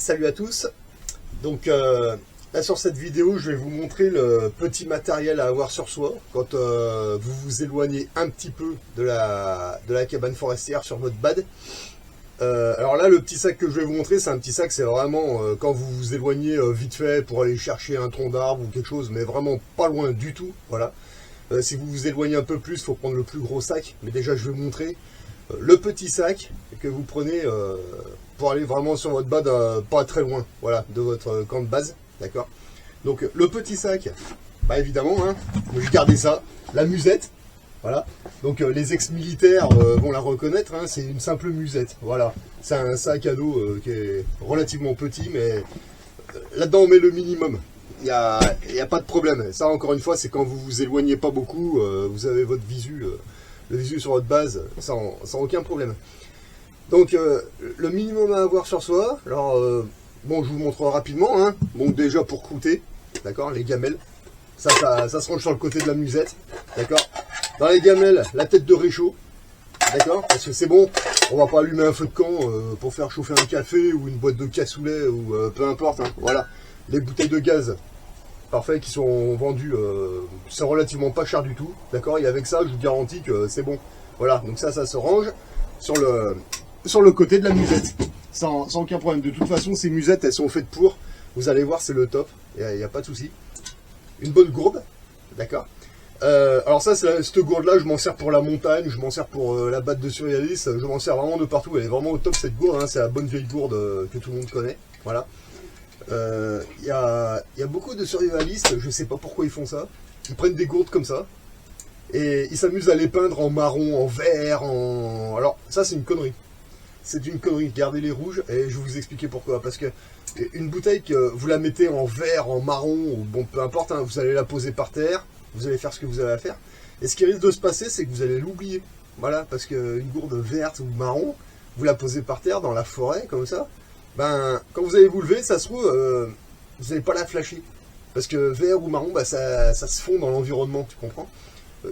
Salut à tous. Donc là sur cette vidéo, je vais vous montrer le petit matériel à avoir sur soi quand vous vous éloignez un petit peu de la cabane forestière sur votre bad. Alors là, le petit sac que je vais vous montrer, c'est un petit sac, c'est vraiment quand vous vous éloignez vite fait pour aller chercher un tronc d'arbre ou quelque chose, mais vraiment pas loin du tout. Voilà. Si vous vous éloignez un peu plus, il faut prendre le plus gros sac. Mais déjà, je vais vous montrer le petit sac que vous prenez pour aller vraiment sur votre bad, pas très loin, voilà, de votre camp de base, d'accord. Donc le petit sac, bah évidemment, hein, j'ai gardé ça, la musette, voilà. Donc les ex-militaires vont la reconnaître, hein, c'est une simple musette, voilà. C'est un sac à dos qui est relativement petit, mais là-dedans on met le minimum. Il n'y a pas de problème. Ça, encore une fois, c'est quand vous vous éloignez pas beaucoup, vous avez votre visu, le visu sur votre base, sans aucun problème. Donc, le minimum à avoir sur soi, alors, bon, je vous montre rapidement, hein. Bon, déjà pour croûter, d'accord, les gamelles, ça se range sur le côté de la musette, d'accord. Dans les gamelles, la tête de réchaud, d'accord, parce que c'est bon, on va pas allumer un feu de camp pour faire chauffer un café ou une boîte de cassoulet ou peu importe, hein, voilà. Les bouteilles de gaz, parfait, qui sont vendues, c'est relativement pas cher du tout, d'accord, et avec ça, je vous garantis que c'est bon. Voilà, donc ça se range sur le côté de la musette, sans aucun problème. De toute façon, ces musettes, elles sont faites pour, vous allez voir, c'est le top, il n'y a pas de souci. Une bonne gourde, d'accord. Alors ça, cette gourde-là, je m'en sers pour la montagne, je m'en sers pour la batte de surréaliste, je m'en sers vraiment de partout, elle est vraiment au top cette gourde, hein, c'est la bonne vieille gourde que tout le monde connaît, voilà. Il y a beaucoup de survivalistes, je sais pas pourquoi ils font ça, ils prennent des gourdes comme ça, et ils s'amusent à les peindre en marron, en vert, en... Alors ça c'est une connerie. C'est une connerie, gardez les rouges, et je vais vous expliquer pourquoi. Parce que une bouteille que vous la mettez en vert, en marron, ou bon peu importe, hein, vous allez la poser par terre, vous allez faire ce que vous avez à faire, et ce qui risque de se passer c'est que vous allez l'oublier. Voilà, parce qu'une gourde verte ou marron, vous la posez par terre dans la forêt, comme ça, ben, quand vous allez vous lever, ça se trouve, vous n'allez pas la flasher. Parce que vert ou marron, bah, ça se fond dans l'environnement, tu comprends?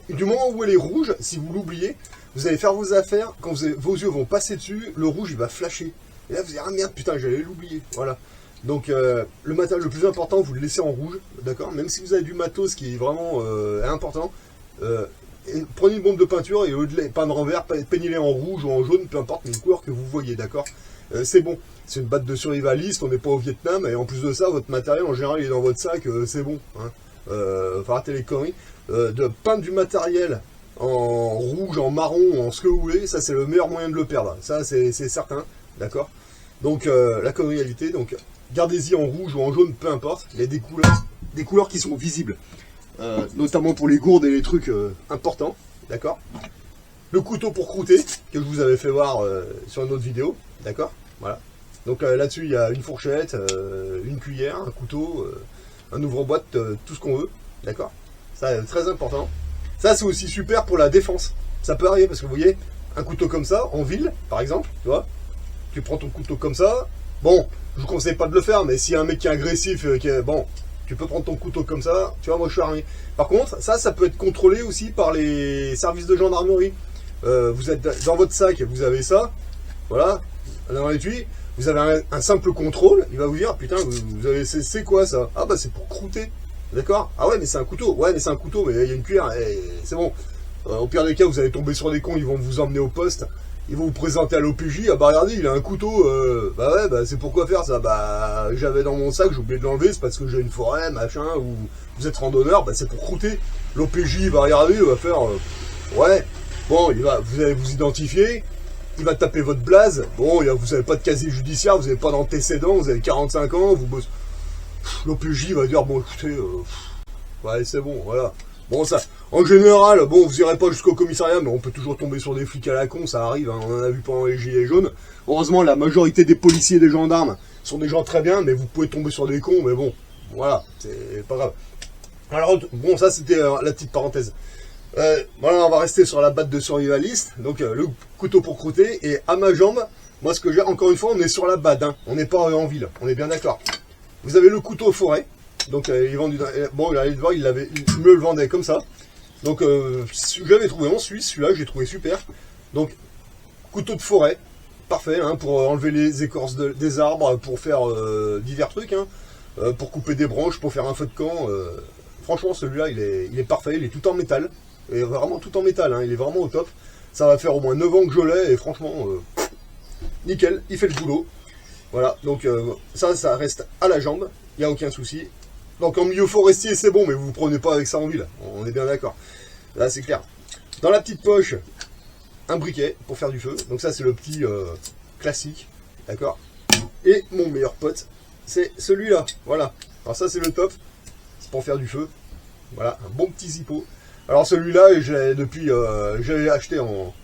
Du moment où elle est rouge, si vous l'oubliez, vous allez faire vos affaires, quand vos yeux vont passer dessus, le rouge il va flasher. Et là vous allez dire, ah merde, putain, j'allais l'oublier. Voilà. Donc le matériel le plus important, vous le laissez en rouge, d'accord? Même si vous avez du matos qui est vraiment important, prenez une bombe de peinture et au lieu de les peindre en vert, peignez-les en rouge ou en jaune, peu importe, mais une couleur que vous voyez, d'accord? C'est bon, c'est une batte de survivaliste, on n'est pas au Vietnam, et en plus de ça, votre matériel en général il est dans votre sac, c'est bon. Hein. Faut arrêter les conneries. De peindre du matériel en rouge, en marron, en ce que vous voulez, ça c'est le meilleur moyen de le perdre. Ça c'est certain, d'accord? Donc la connerie, donc gardez-y en rouge ou en jaune, peu importe. Il y a des couleurs qui sont visibles, notamment pour les gourdes et les trucs importants, d'accord? Le couteau pour croûter, que je vous avais fait voir sur une autre vidéo, d'accord? Voilà. Donc là-dessus, il y a une fourchette, une cuillère, un couteau, un ouvre-boîte, tout ce qu'on veut, d'accord? Ça, c'est très important. Ça, c'est aussi super pour la défense. Ça peut arriver parce que vous voyez, un couteau comme ça, en ville, par exemple, tu vois, tu prends ton couteau comme ça, bon, je vous conseille pas de le faire, mais s'il y a un mec qui est agressif, bon, tu peux prendre ton couteau comme ça, tu vois, moi je suis armé. Par contre, ça peut être contrôlé aussi par les services de gendarmerie. Vous êtes dans votre sac, vous avez ça, voilà, dans l'étui, vous avez un simple contrôle, il va vous dire, putain, vous avez, c'est quoi ça? Ah bah c'est pour croûter, d'accord? Ah ouais, mais c'est un couteau, ouais, mais c'est un couteau, mais il y a une cuillère, c'est bon. Au pire des cas, vous allez tomber sur des cons, ils vont vous emmener au poste, ils vont vous présenter à l'OPJ, ah bah regardez, il a un couteau, bah ouais, bah c'est pourquoi faire ça? Bah j'avais dans mon sac, j'ai oublié de l'enlever, c'est parce que j'ai une forêt, machin, ou vous êtes randonneur, bah c'est pour croûter. L'OPJ va regarder, il va faire, ouais. Bon, vous allez vous identifier, il va taper votre blaze. Bon, vous n'avez pas de casier judiciaire, vous n'avez pas d'antécédents, vous avez 45 ans, vous bossez. L'OPJ va dire, bon, écoutez, ouais, c'est bon, voilà. Bon, ça, en général, bon, vous irez pas jusqu'au commissariat, mais on peut toujours tomber sur des flics à la con, ça arrive, hein, on en a vu pendant les gilets jaunes. Heureusement, la majorité des policiers et des gendarmes sont des gens très bien, mais vous pouvez tomber sur des cons, mais bon, voilà, c'est pas grave. Alors, bon, ça, c'était la petite parenthèse. Voilà, on va rester sur la batte de survivaliste, donc le couteau pour croûter, et à ma jambe, moi ce que j'ai, encore une fois, on est sur la bad, hein, on n'est pas en ville, on est bien d'accord. Vous avez le couteau forêt, donc il est vendu, bon, allez le voir, il me le vendait comme ça, donc je l'avais trouvé en Suisse, celui-là, j'ai trouvé super, donc couteau de forêt, parfait hein, pour enlever les écorces des arbres, pour faire divers trucs, hein, pour couper des branches, pour faire un feu de camp. Franchement, celui-là, il est parfait, il est tout en métal. Et vraiment tout en métal, hein, il est vraiment au top. Ça va faire au moins 9 ans que je l'ai, et franchement, nickel, il fait le boulot. Voilà, donc ça reste à la jambe, il n'y a aucun souci. Donc en milieu forestier, c'est bon, mais vous ne prenez pas avec ça en ville, on est bien d'accord. Là, c'est clair. Dans la petite poche, un briquet pour faire du feu. Donc ça, c'est le petit classique, d'accord. Et mon meilleur pote, c'est celui-là, voilà. Alors ça, c'est le top, c'est pour faire du feu. Voilà, un bon petit Zippo. Alors celui-là, je l'ai depuis, je l'ai acheté en...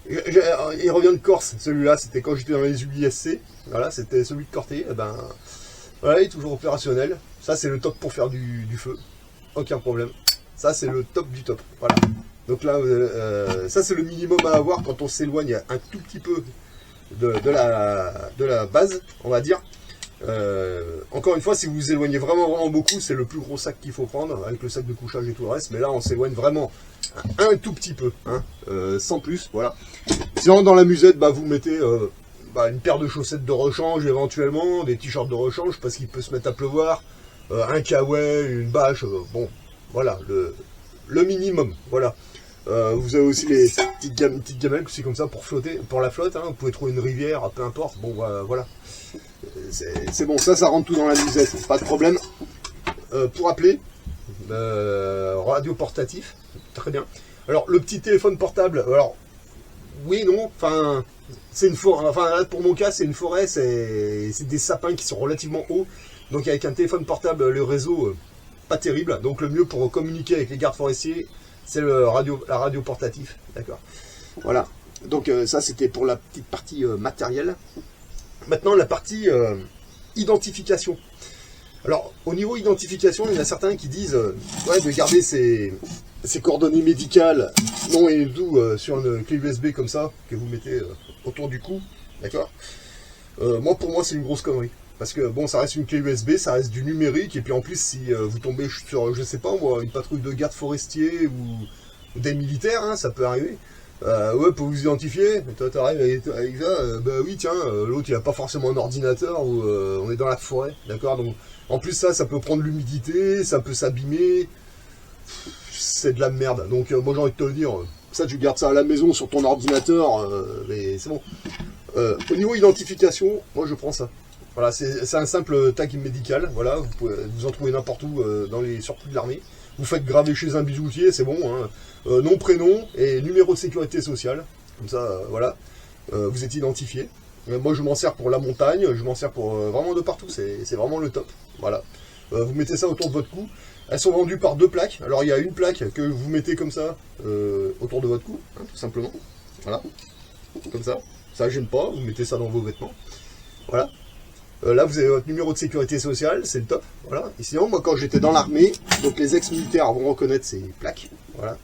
Il revient de Corse, celui-là, c'était quand j'étais dans les UISC. Voilà, c'était celui de Corté. Et ben, voilà, il est toujours opérationnel. Ça, c'est le top pour faire du feu. Aucun problème. Ça, c'est le top du top. Voilà. Donc là, ça, c'est le minimum à avoir quand on s'éloigne un tout petit peu de la base, on va dire. Encore une fois, si vous vous éloignez vraiment beaucoup, c'est le plus gros sac qu'il faut prendre, avec le sac de couchage et tout le reste. Mais là, on s'éloigne vraiment un tout petit peu, hein, sans plus, voilà. Sinon, dans la musette, bah, vous mettez une paire de chaussettes de rechange, éventuellement, des t-shirts de rechange, parce qu'il peut se mettre à pleuvoir, un kawaii, une bâche, bon, voilà, le minimum, voilà. Vous avez aussi les petites gamelles, c'est comme ça, pour flotter, pour la flotte, hein, vous pouvez trouver une rivière, peu importe, bon, voilà. C'est bon, ça rentre tout dans la musette, pas de problème. Pour appeler, radio portatif, très bien. Alors, le petit téléphone portable, alors, oui, non, enfin, c'est une forêt, enfin, là, pour mon cas, c'est une forêt, c'est des sapins qui sont relativement hauts, donc avec un téléphone portable, le réseau, pas terrible, donc le mieux pour communiquer avec les gardes forestiers, c'est la radio portatif, d'accord. Voilà, donc ça, c'était pour la petite partie matérielle. Maintenant, la partie identification. Alors, au niveau identification, il y en a certains qui disent ouais, de garder ses coordonnées médicales, nom et tout, sur une clé USB comme ça, que vous mettez autour du cou, d'accord. Pour moi, c'est une grosse connerie. Parce que, bon, ça reste une clé USB, ça reste du numérique, et puis en plus, si vous tombez sur, je sais pas moi, une patrouille de gardes forestiers ou des militaires, hein, ça peut arriver. Ouais, pour vous identifier, et toi t'arrives avec ça, bah oui tiens, l'autre il a pas forcément un ordinateur, ou on est dans la forêt, d'accord, donc en plus ça peut prendre l'humidité, ça peut s'abîmer, c'est de la merde, donc moi j'ai envie de te le dire, ça tu gardes ça à la maison sur ton ordinateur, mais c'est bon. Au niveau identification, moi je prends ça. Voilà, c'est un simple tag médical, voilà, vous pouvez vous en trouver n'importe où dans les surplus de l'armée. Vous faites graver chez un bijoutier, c'est bon, hein. Nom, prénom et numéro de sécurité sociale, comme ça, voilà, vous êtes identifié. Moi je m'en sers pour la montagne, je m'en sers pour vraiment de partout, c'est vraiment le top, voilà. Vous mettez ça autour de votre cou, elles sont vendues par 2 plaques, alors il y a une plaque que vous mettez comme ça, autour de votre cou, hein, tout simplement, voilà, comme ça gêne pas, vous mettez ça dans vos vêtements, voilà. Là, vous avez votre numéro de sécurité sociale, c'est le top, voilà. Et sinon, moi, quand j'étais dans l'armée, donc les ex-militaires vont reconnaître ces plaques, voilà.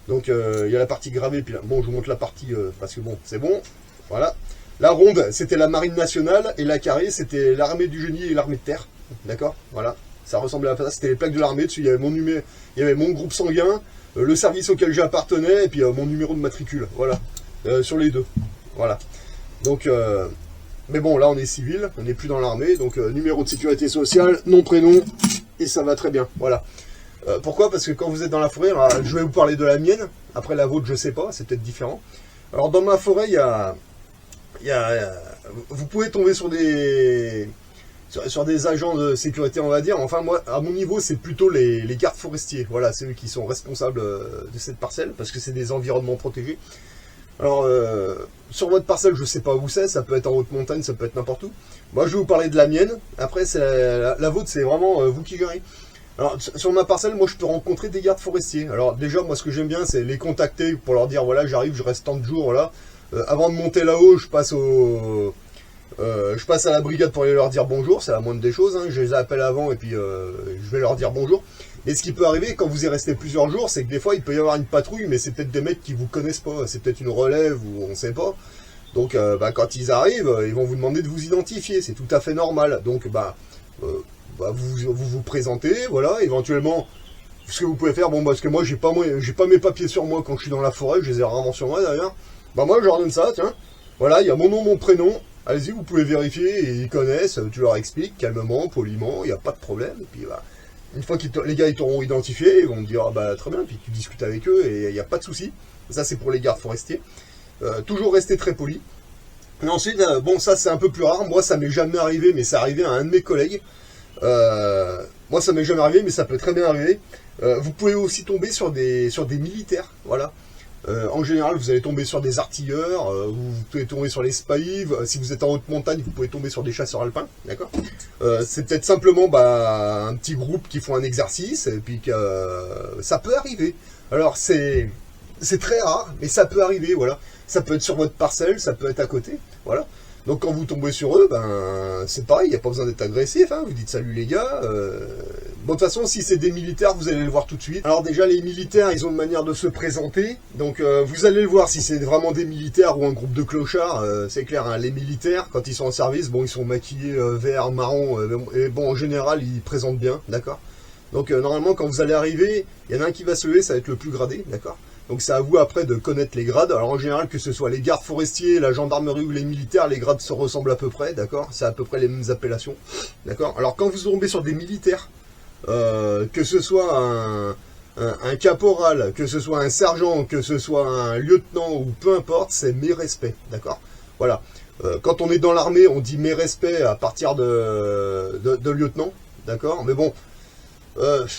Donc, il y a la partie gravée, puis là, bon, je vous montre la partie, parce que bon, c'est bon, voilà. La ronde, c'était la marine nationale, et la carrée, c'était l'armée du génie et l'armée de terre, d'accord, voilà. Ça ressemblait à ça, c'était les plaques de l'armée, dessus, il y avait mon numéro, il y avait mon groupe sanguin, le service auquel j'appartenais, et puis mon numéro de matricule, voilà, sur les deux, voilà. Donc, mais bon, là, on est civil, on n'est plus dans l'armée, donc numéro de sécurité sociale, nom, prénom, et ça va très bien, voilà. Pourquoi? Parce que quand vous êtes dans la forêt, alors, je vais vous parler de la mienne, après la vôtre, je sais pas, c'est peut-être différent. Alors, dans ma forêt, vous pouvez tomber sur des agents de sécurité, on va dire. Enfin, moi, à mon niveau, c'est plutôt les gardes forestiers, voilà, c'est eux qui sont responsables de cette parcelle, parce que c'est des environnements protégés. Alors, sur votre parcelle, je ne sais pas où c'est, ça peut être en haute montagne, ça peut être n'importe où. Moi, je vais vous parler de la mienne. Après, la vôtre, c'est vraiment vous qui gérez. Alors, sur ma parcelle, moi, je peux rencontrer des gardes forestiers. Alors, déjà, moi, ce que j'aime bien, c'est les contacter pour leur dire, voilà, j'arrive, je reste tant de jours, là. Avant de monter là-haut, je passe à la brigade pour aller leur dire bonjour, c'est la moindre des choses, hein. Je les appelle avant et puis je vais leur dire bonjour. Et ce qui peut arriver quand vous y restez plusieurs jours, c'est que des fois il peut y avoir une patrouille, mais c'est peut-être des mecs qui vous connaissent pas, c'est peut-être une relève ou on sait pas. Donc quand ils arrivent, ils vont vous demander de vous identifier, c'est tout à fait normal. Donc vous présentez, voilà, éventuellement, ce que vous pouvez faire, bon parce que moi j'ai pas mes papiers sur moi quand je suis dans la forêt, je les ai rarement sur moi d'ailleurs. Bah moi je leur donne ça, tiens. Voilà, il y a mon nom, mon prénom. Allez-y, vous pouvez vérifier, et ils connaissent, tu leur expliques calmement, poliment, il n'y a pas de problème. Et puis voilà. Une fois que les gars ils t'auront identifié, ils vont te dire ah bah très bien, puis tu discutes avec eux et il n'y a pas de souci. Ça c'est pour les gardes forestiers. Toujours rester très poli. Et ensuite, bon ça c'est un peu plus rare, moi ça m'est jamais arrivé, mais c'est arrivé à un de mes collègues. Moi ça m'est jamais arrivé, mais ça peut très bien arriver. Vous pouvez aussi tomber sur des militaires, voilà. En général, vous allez tomber sur des artilleurs, vous pouvez tomber sur les spahives. Si vous êtes en haute montagne, vous pouvez tomber sur des chasseurs alpins, d'accord. C'est peut-être simplement un petit groupe qui font un exercice, et puis que ça peut arriver. Alors c'est très rare, mais ça peut arriver, voilà. Ça peut être sur votre parcelle, ça peut être à côté, voilà. Donc quand vous tombez sur eux, c'est pareil, il n'y a pas besoin d'être agressif, hein. Vous dites salut les gars. Bon, de toute façon, si c'est des militaires, vous allez le voir tout de suite. Alors déjà, les militaires, ils ont une manière de se présenter. Donc vous allez le voir si c'est vraiment des militaires ou un groupe de clochards. C'est clair, hein, les militaires, quand ils sont en service, bon, ils sont maquillés vert, marron, et bon, en général, ils présentent bien, d'accord. Donc normalement, quand vous allez arriver, il y en a un qui va se lever, ça va être le plus gradé, d'accord. Donc c'est à vous après de connaître les grades. Alors en général, que ce soit les gardes forestiers, la gendarmerie ou les militaires, les grades se ressemblent à peu près, d'accord. C'est à peu près les mêmes appellations, d'accord. Alors quand vous tombez sur des militaires, que ce soit un caporal, que ce soit un sergent, que ce soit un lieutenant ou peu importe, c'est mes respects, d'accord. Voilà. Quand on est dans l'armée, on dit mes respects à partir de lieutenant, d'accord. Mais bon,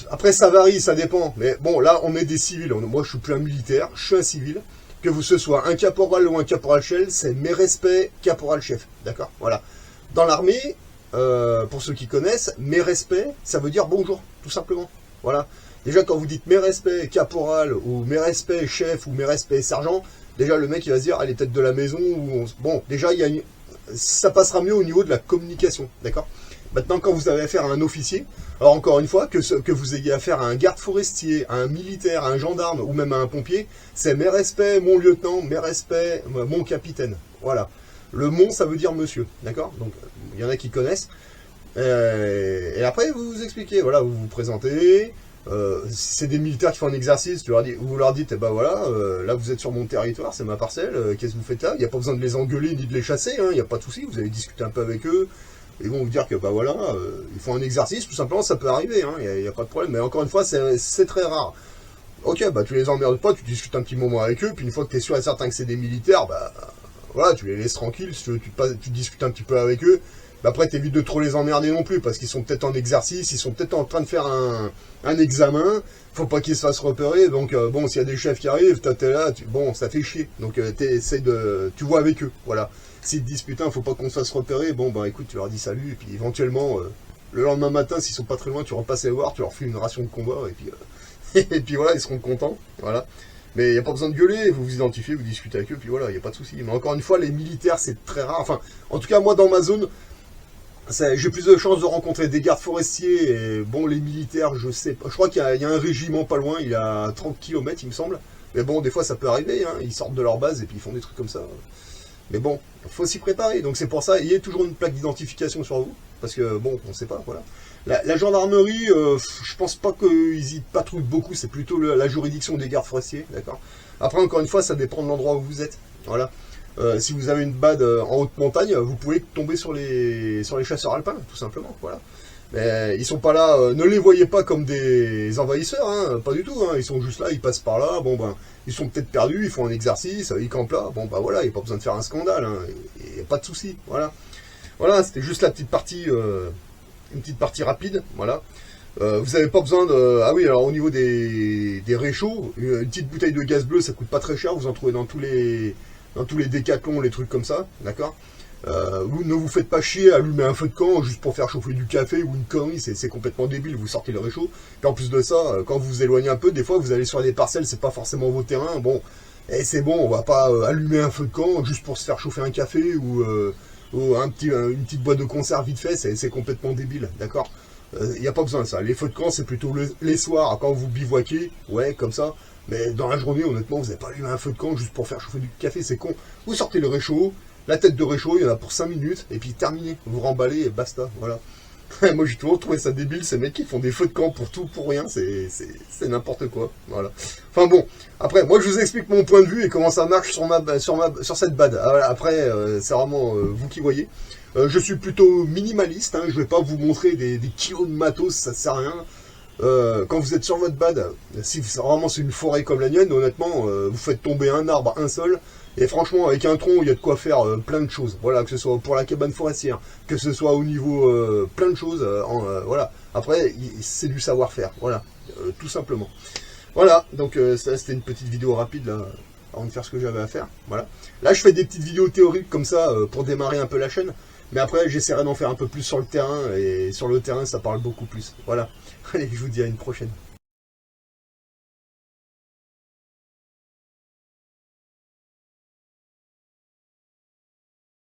après ça varie, ça dépend. Mais bon, là on est des civils. Moi je suis plus un militaire, je suis un civil. Que ce soit un caporal ou un caporal-chef, c'est mes respects caporal-chef, d'accord. Voilà. Dans l'armée, pour ceux qui connaissent, mes respects, ça veut dire bonjour, tout simplement. Voilà. Déjà, quand vous dites mes respects caporal, ou mes respects chef, ou mes respects sergent, déjà le mec il va se dire, ah, les têtes de la maison, bon, déjà, ça passera mieux au niveau de la communication, d'accord. Maintenant, quand vous avez affaire à un officier, alors encore une fois, que vous ayez affaire à un garde forestier, à un militaire, à un gendarme, ou même à un pompier, c'est mes respects, mon lieutenant, mes respects, mon capitaine, voilà. Le mon, ça veut dire monsieur, d'accord. Donc, il y en a qui connaissent. Et après, vous vous expliquez, voilà, vous vous présentez. Si c'est des militaires qui font un exercice, vous leur dites, eh ben voilà, là vous êtes sur mon territoire, c'est ma parcelle, qu'est-ce que vous faites là? Il n'y a pas besoin de les engueuler ni de les chasser, hein, il n'y a pas de souci, vous allez discuter un peu avec eux. Ils vont vous dire que, bah voilà, ils font un exercice, tout simplement, ça peut arriver, hein, il n'y a pas de problème. Mais encore une fois, c'est très rare. Ok, bah tu les emmerdes pas, tu discutes un petit moment avec eux, puis une fois que tu es sûr et certain que c'est des militaires, bah voilà, tu les laisses tranquilles, si tu discutes un petit peu avec eux. Bah après, t'évites de trop les emmerder non plus, parce qu'ils sont peut-être en exercice, ils sont peut-être en train de faire un examen, faut pas qu'ils se fassent repérer, donc bon, s'il y a des chefs qui arrivent, t'es là, bon, ça fait chier, donc tu vois avec eux, voilà. S'ils te disent, putain, faut pas qu'on se fasse repérer, bon, bah écoute, tu leur dis salut, et puis éventuellement, le lendemain matin, s'ils sont pas très loin, tu repasses les voir, tu leur fais une ration de combat, et puis, et puis voilà, ils seront contents, voilà. Mais il n'y a pas besoin de gueuler, vous vous identifiez, vous discutez avec eux, puis voilà, il n'y a pas de souci. Mais encore une fois, les militaires, c'est très rare. Enfin, en tout cas, moi, dans ma zone, j'ai plus de chances de rencontrer des gardes forestiers. Et bon, les militaires, je sais pas. Je crois qu'il y a un régiment pas loin, il y a 30 km, il me semble. Mais bon, des fois, ça peut arriver, hein. Ils sortent de leur base et puis ils font des trucs comme ça. Mais bon, il faut s'y préparer. Donc c'est pour ça, ayez toujours une plaque d'identification sur vous. Parce que bon, on sait pas, voilà. La gendarmerie, je pense pas qu'ils y patrouillent beaucoup, c'est plutôt la juridiction des gardes forestiers, d'accord. Après, encore une fois, ça dépend de l'endroit où vous êtes, voilà. Si vous avez une bad en haute montagne, vous pouvez tomber sur les chasseurs alpins, tout simplement, voilà. Mais ils sont pas là, ne les voyez pas comme des envahisseurs, hein, pas du tout, hein. Ils sont juste là, ils passent par là, bon ben, ils sont peut-être perdus, ils font un exercice, ils campent là, bon ben voilà, il n'y a pas besoin de faire un scandale, hein, il n'y a pas de souci, voilà. Voilà, c'était juste la petite partie... une petite partie rapide, voilà. Vous n'avez pas besoin de... Ah oui, alors au niveau des réchauds, une petite bouteille de gaz bleu, ça coûte pas très cher, vous en trouvez dans tous les décathlons, les trucs comme ça, d'accord. Ne vous faites pas chier à allumer un feu de camp juste pour faire chauffer du café ou une connerie, c'est complètement débile, vous sortez le réchaud. Et en plus de ça, quand vous vous éloignez un peu, des fois vous allez sur des parcelles, c'est pas forcément vos terrains, bon, et c'est bon, on va pas allumer un feu de camp juste pour se faire chauffer un café ou une petite boîte de conserve vite fait, c'est complètement débile, d'accord. Il n'y a pas besoin de ça. Les feux de camp, c'est plutôt les soirs, quand vous bivouaquez, ouais, comme ça. Mais dans la journée, honnêtement, vous n'avez pas allumé un feu de camp juste pour faire chauffer du café, c'est con. Vous sortez le réchaud, la tête de réchaud, il y en a pour 5 minutes, et puis terminé. Vous remballez et basta, voilà. Moi j'ai toujours trouvé ça débile, ces mecs qui font des feux de camp pour tout, pour rien, c'est n'importe quoi. Voilà. Enfin bon, après, moi je vous explique mon point de vue et comment ça marche sur cette BAD. Après, c'est vraiment vous qui voyez. Je suis plutôt minimaliste, hein, je vais pas vous montrer des kilos de matos, ça sert à rien. Quand vous êtes sur votre BAD, si vraiment c'est une forêt comme la mienne, honnêtement, vous faites tomber un arbre, un seul, et franchement, avec un tronc, il y a de quoi faire plein de choses. Voilà, que ce soit pour la cabane forestière, que ce soit au niveau plein de choses. Voilà. Après, c'est du savoir-faire. Voilà, tout simplement. Voilà, donc ça c'était une petite vidéo rapide là, avant de faire ce que j'avais à faire. Voilà. Là, je fais des petites vidéos théoriques comme ça pour démarrer un peu la chaîne. Mais après, j'essaierai d'en faire un peu plus sur le terrain. Et sur le terrain, ça parle beaucoup plus. Voilà. Allez, je vous dis à une prochaine.